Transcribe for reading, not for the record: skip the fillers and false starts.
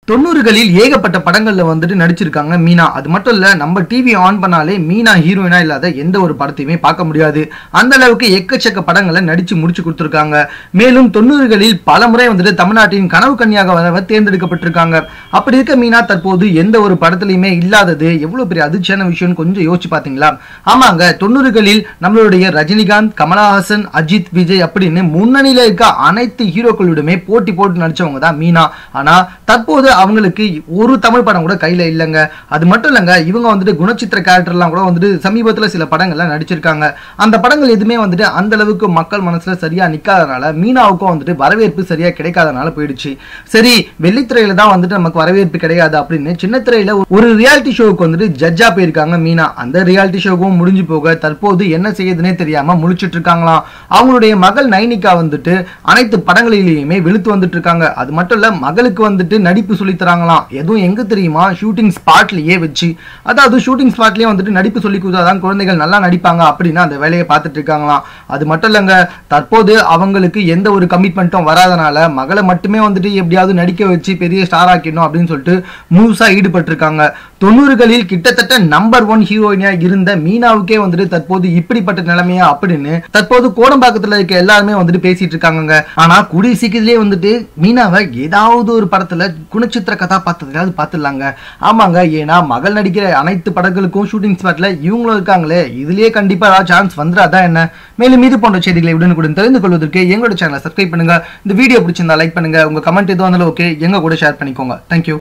90களில் ஏகப்பட்ட படங்கள்ல வந்துட்டு நடிச்சிருக்காங்க மீனா. அது மட்டும் இல்ல, நம்ம டிவி ஆன் பண்ணாலே மீனா ஹீரோயினா இல்லாத எந்த ஒரு படத்தையுமே பார்க்க முடியாது. அந்த அளவுக்கு எக்கச்சக்க படங்களை நடிச்சு முடிச்சு கொடுத்திருக்காங்க. மேலும் 90களில் பல முறை வந்துட்டு தமிழ்நாட்டின் கனவு கன்னியாக தேர்ந்தெடுக்கப்பட்டிருக்காங்க. அப்படி இருக்க மீனா தற்போது எந்த ஒரு படத்திலையுமே இல்லாதது எவ்வளவு பெரிய அதிர்ச்சியான விஷயம் கொஞ்சம் யோசிச்சு பாத்தீங்களா? ஆமாங்க, 90களில் நம்மளுடைய ரஜினிகாந்த், கமலஹாசன், அஜித், விஜய் அப்படின்னு முன்னணியில இருக்க அனைத்து ஹீரோக்களுடமே போட்டி போட்டு நடிச்சவங்க தான் மீனா. ஆனா தற்போது அவங்களுக்கு ஒரு தமிழ் படம் கூட கையில இல்லங்க. அது மட்டும் இல்லங்க, இவங்க வந்துட்டு குணச்சித்திர கேரக்டர்லாம் கூட வந்துட்டு சமீபத்துல சில படங்கள்லாம் நடிச்சிருக்காங்க. அந்த படங்கள் எதுவுமே வந்துட்டு அந்த அளவுக்கு மக்கள் மனசுல சரியா நிக்காதனால மீனாவுக்கும் வந்துட்டு வரவேற்பு சரியா கிடைக்காதனால போயிடுச்சு. சரி, வெள்ளித்திரையில தான் வந்துட்டு நமக்கு வரவேற்பு கிடையாது அப்படின்னு சின்ன திரையில ஒரு ரியாலிட்டி ஷோவுக்கு வந்துட்டு ஜட்ஜா போயிருக்காங்க மீனா. அந்த ரியாலிட்டி ஷோவும் முடிஞ்சு போக தற்போது என்ன செய்யுதுன்னே தெரியாம முழிச்சிட்டு இருக்காங்களாம். அவங்களுடைய மகள் நைனிகா வந்துட்டு அனைத்து படங்களிலேயுமே வெளுத்து வந்துட்டு இருக்காங்க. அது மட்டும் இல்ல, மகளுக்கு வந்துட்டு நடிப்பு சொல்லி தராங்களாம். எதுவும் எங்க தெரியுமா? ஷூட்டிங் ஸ்பாட்லயே வச்சு. அதாவது ஷூட்டிங் ஸ்பாட்லயே வந்துட்டு நடிப்பு சொல்லி கொடுத்தாதான் குழந்தைகள் நல்லா நடிப்பாங்க அப்படின்னு அந்த வேலையை பார்த்துட்டு இருக்காங்களாம். அது மட்டும் இல்லங்க, தற்போது அவங்களுக்கு எந்த ஒரு கமிட்மெண்ட்டும் வராதனால மகளை மட்டுமே வந்துட்டு எப்படியாவது நடிக்க வச்சு பெரிய ஸ்டார் ஆக்கிடணும் அப்படின்னு சொல்லிட்டு முழுசா ஈடுபட்டு இருக்காங்க. 90களில் கிட்டத்தட்ட நம்பர் 1 ஹீரோயினா இருந்த மீனாவுக்கே வந்துட்டு தற்போது இப்படிப்பட்ட நிலைமையா அப்படின்னு தற்போது கோடம்பாக்கத்துல இருக்க எல்லாருமே வந்துட்டு பேசிட்டு இருக்காங்க. ஆனா கூடிய சீக்கிரத்திலேயே வந்துட்டு மீனாவை ஏதாவது ஒரு படத்துல குணச்சித்திர கதாபாத்திரத்தையாவது பார்த்துடலாங்க. ஆமாங்க, ஏன்னா மகள் நடிக்கிற அனைத்து படங்களுக்கும் ஷூட்டிங் ஸ்பாட்ல இவங்களும் இருக்காங்களே, இதுலயே கண்டிப்பா ஏதாவது சான்ஸ் வந்துடாதான் என்ன? மேலும் இது போன்ற செய்திகளை உடனுக்குடன் தெரிந்து கொள்வதற்கு எங்களோட சேனலை சப்ஸ்கிரைப் பண்ணுங்க. இந்த வீடியோ பிடிச்சிருந்தா லைக் பண்ணுங்க. உங்க கமெண்ட் எதுவும் இருந்தாலும் ஓகே, எங்க கூட ஷேர் பண்ணிக்கோங்க. தேங்க்யூ.